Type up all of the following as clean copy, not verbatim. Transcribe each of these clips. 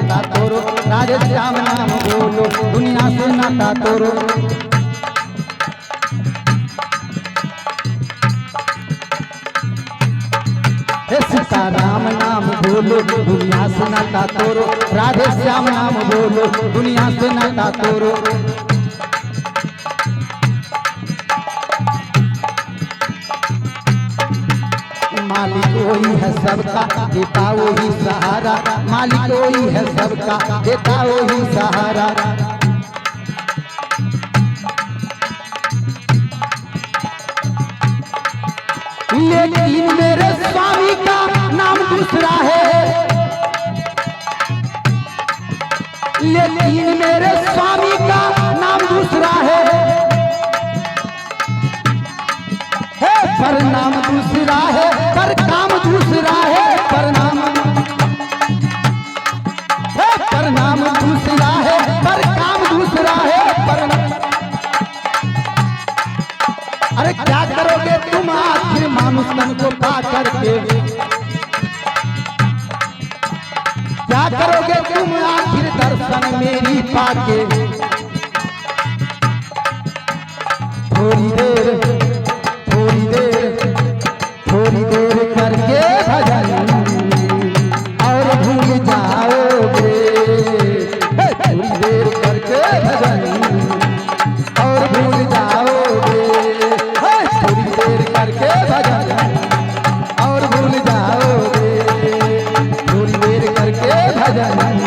नाता तोरो, राधे श्याम नाम बोलो, दुनिया से नाता तोरो। सीता राम नाम बोलो, दुनिया से नाता तोरो, राधे श्याम नाम बोलो, दुनिया से नाता तोरो। मालिक वही है सबका, देता वही सहारा, मालिक वही है सबका, देता वही सहारा। लेकिन मेरे स्वामी का नाम दूसरा है, लेकिन मेरे स्वामी का नाम दूसरा है, पर नाम दूसरा है, पर काम दूसरा है, पर नाम दूसरा है, पर काम दूसरा है, पर अरे क्या करोगे तुम आखिर मानुष तन को पा करके, क्या करोगे तुम आखिर दर्शन मेरी पाके। थोड़ी देर करके भजन और भूल जाओगे, थोड़ी देर करके भजन और भूल जाओगे, थोड़ी देर करके भजन और भूल जाओगे, थोड़ी देर करके भजन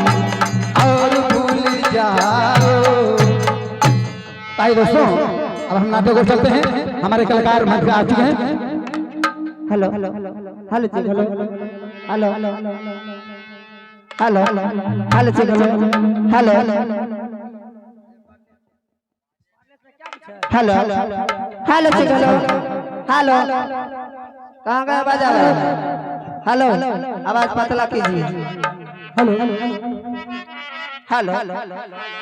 और भूल जाओ। भाई दोस्तों, अब हम नाटक को चलते हैं। हमारे कलाकार मंच पे आ चुके हैं। Hello hello hello hello hello hello hello hello hello hello hello hello hello कहाँ का आवाज आ रहा है? हेलो आवाज पतला कीजिए। Hello hello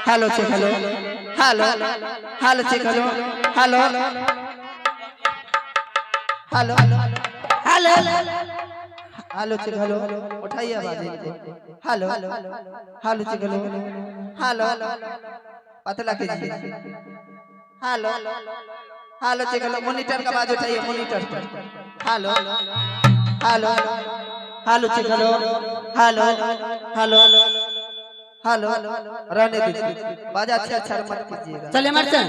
hello check hello hello hello check hello hello hello hello hello check hello, उठाइए आवाज इनको। Hello hello check hello hello पतला कीजिए। Hello hello check hello, monitor का आवाज उठाइए, मॉनिटर पर। Hello hello hello check hello hello hello hello रहने दीजिए, बाजा अच्छा मत कीजिएगा। चलिए मर्चन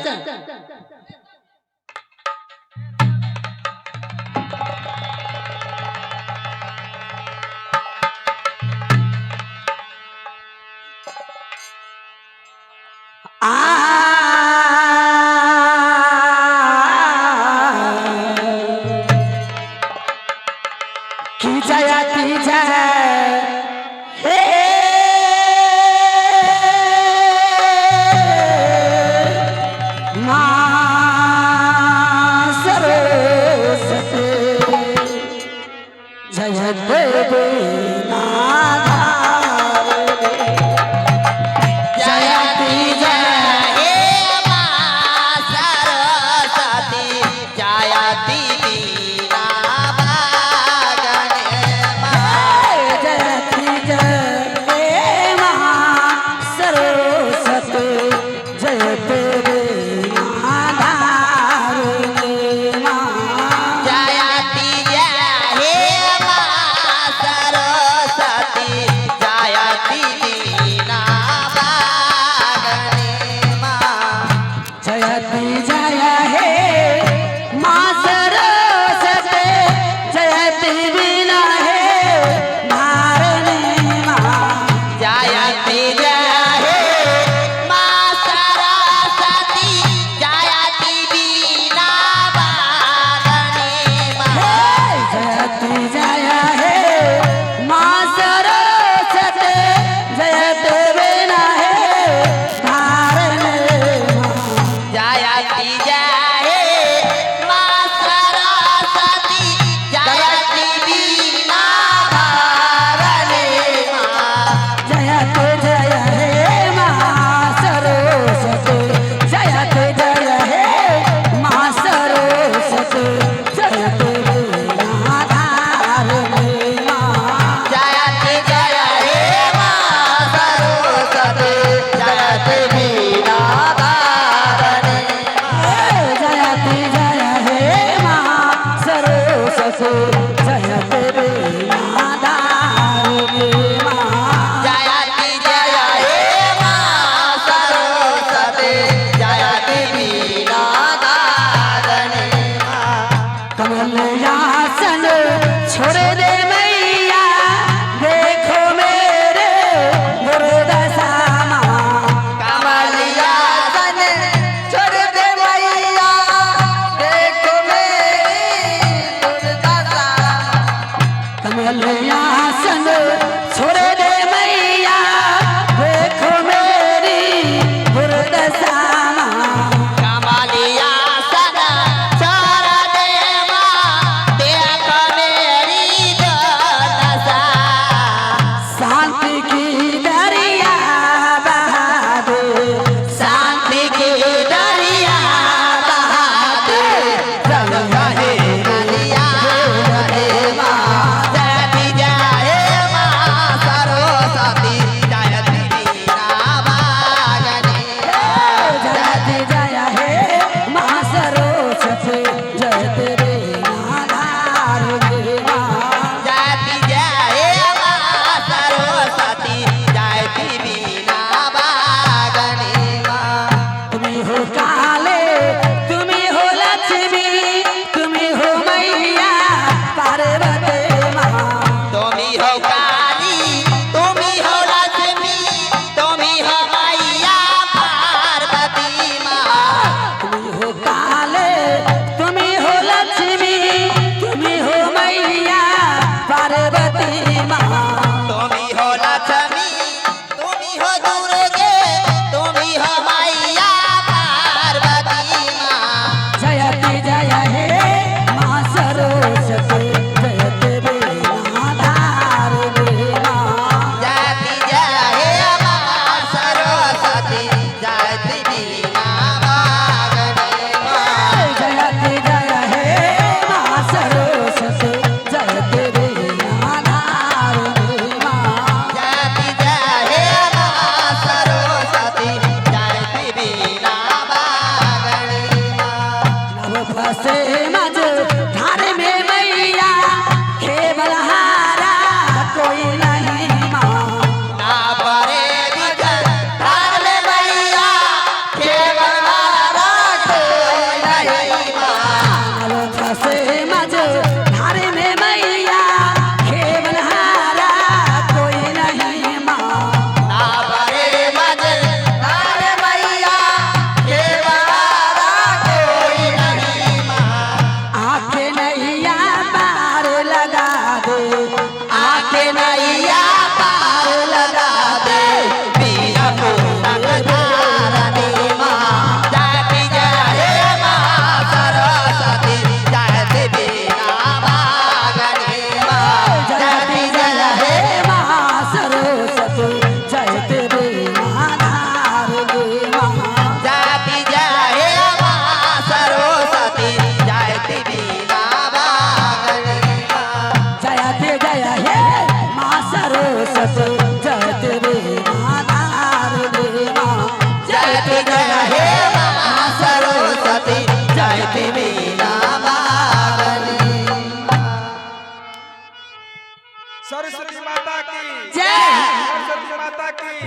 माँ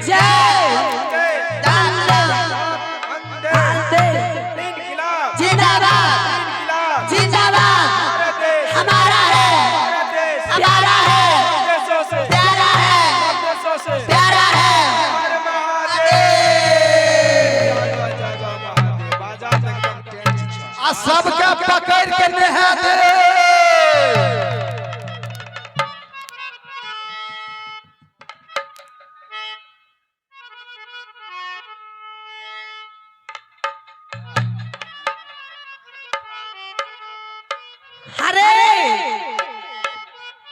जय जिंदाबाद जिंदाबाद हमारा है प्यारा है प्यारा है प्यारा है सबका पकड़ के नहा दे अरे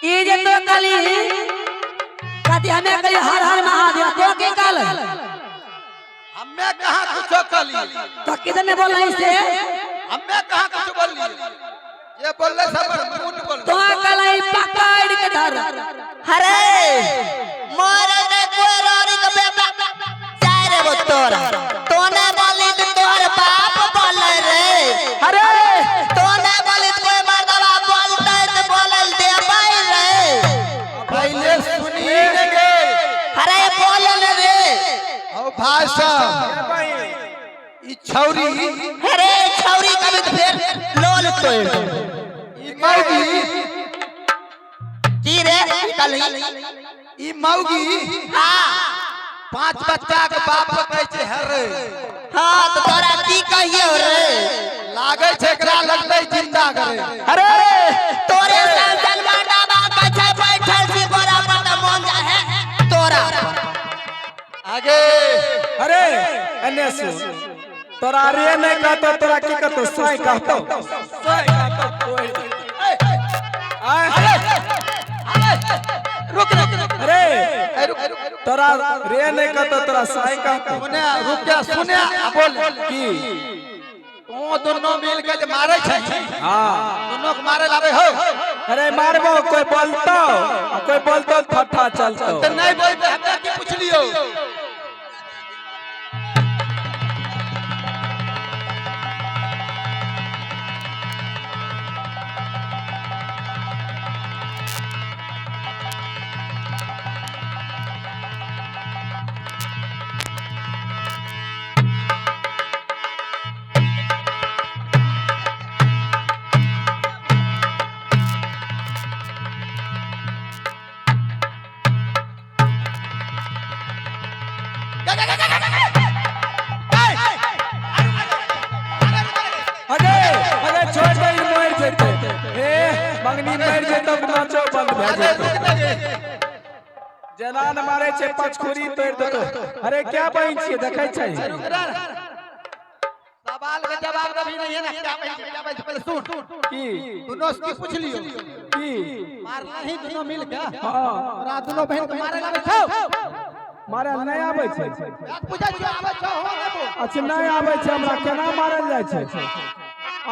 ये जे तो कली कति हमें कली हर हर महादेव तो के कल हमें कहां कुछ कली तो कितने बोल रही से हमें कहां कुछ बोली ये बोलले सब मुंड बोल तो कलाई पकड़ के धर अरे मोरे ने कोई रोरी के बेटा जाय रे वो तोरा तोने बोली तो तोर बाप बोले रे अरे तोने बोली कोई मर्दवा बोलता है तो बोलल दे भाई रे पहले सुनिए अरे बोलल रे ओ भाई साहब ई छौरी अरे छौरी कभी तो फिर लोल तोड़ ई मौगी की रे कल ई मौगी हां 5 बच्चा के बाप कहै छै हरे हां तो तोरा की कहियो रे लागे छै एकरा लगतै जिंदा करे अरे तोरे संसन माटा बाप छै बैठल छी बोरा पर त मन जा है तोरा आगे अरे एने से तोरा रे नहीं कहतो तोरा की कहतो सोई कहतो रुक रुक अरे रुक तोरा रे नहीं कहतो तोरा सोई कहतो सुने रुक जा सुने आ बोल की तो दोनों मिल के जे मारे छै हां दोनों के मारे लावे हो अरे मारबो कोई बोलतो आ कोई बोलतो फट्टा चलतो त नहीं बोलबे हमरा की पूछलियो अरे छोड़ दे मर जेते ए मंगनी मर जेतो नाचो बंद भ जेतो जनान मारे छे पचखुरी तोड़ देतो अरे क्या बहिन छिए देखै छै सवाल के जवाब दभी नहीं है ना क्या बहन पहले सुन की दोनों से पूछलियो की मारना ही दोनों मिल के हां और दोनों बहन के मारे लावे छौ मारे नहीं आबै छै बात पूछै छियो आबै छौ हो नेबो अच्छा नहीं आबै छै हमरा केना मारल जाय छै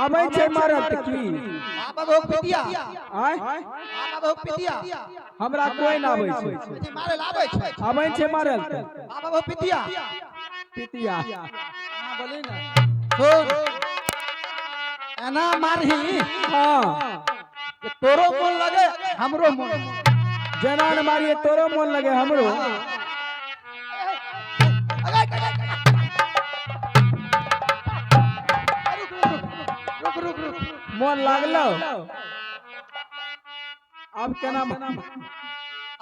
आबै छै मारल त की बाबा भोग पिटिया आय बाबा भोग पिटिया हमरा कोई ना आबै छै जी मारे लावे छै आबै छै मारल त बाबा भोग पिटिया पितिया हां बोली ना सुन एना मारही हां तोरो मन लगे हमरो मन जनान मारिए तोरो मन लगे हमरो रुक रुक रुक मन लागलो अब केना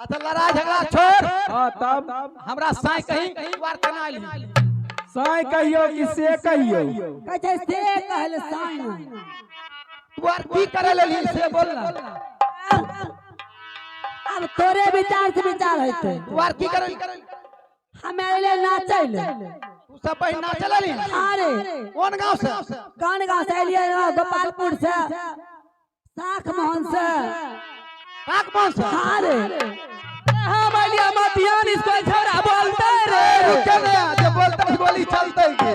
अच्छा लड़ाई झगड़ा छोड़ हां तब हमरा साई कहीं वार केना आइली साई कहियो कि से कहियो कहै से कहल साई तू आर की करे लेली से बोल ना अब तोरे विचार से विचार होते तू आर की करे हमें ले नाचल तू सब पहिन नाचे लेली अरे कौन गांव से कौन गांव से एलिए गोपालपुर से साख मोहन से काक कौन से अरे हम एलिए मतियान इसको छोरा बोलते रे रुक जा जब बोलता बोली चलते के